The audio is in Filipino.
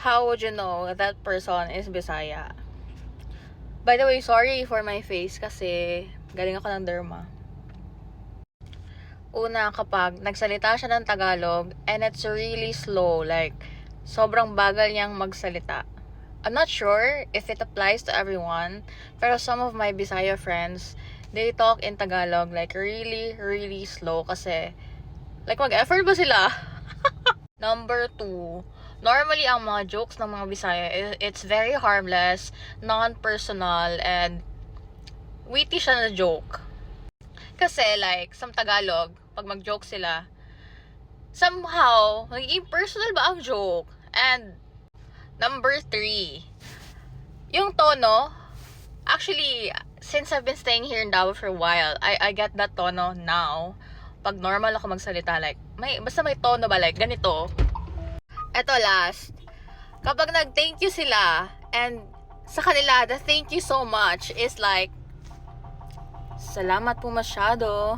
how would you know that person is Bisaya? By the way, sorry for my face kasi galing ako ng derma. Una, kapag nagsalita siya ng Tagalog and it's really slow, like sobrang bagal niyang magsalita. I'm not sure if it applies to everyone, pero some of my Bisaya friends, they talk in Tagalog like really, really slow kasi like mag-effort ba sila? Number 2, normally ang mga jokes ng mga Bisaya, it's very harmless, non-personal, and witty siya na joke. Kasi like, sa Tagalog, pag mag-joke sila, somehow, nagiging personal ba ang joke? And number 3, yung tono, actually, since I've been staying here in Davao for a while, I get that tono now. Pag normal ako magsalita, like, basta may tono ba, like, ganito. Eto last, kapag nag-thank you sila, and sa kanila, the thank you so much is like, salamat po masyado.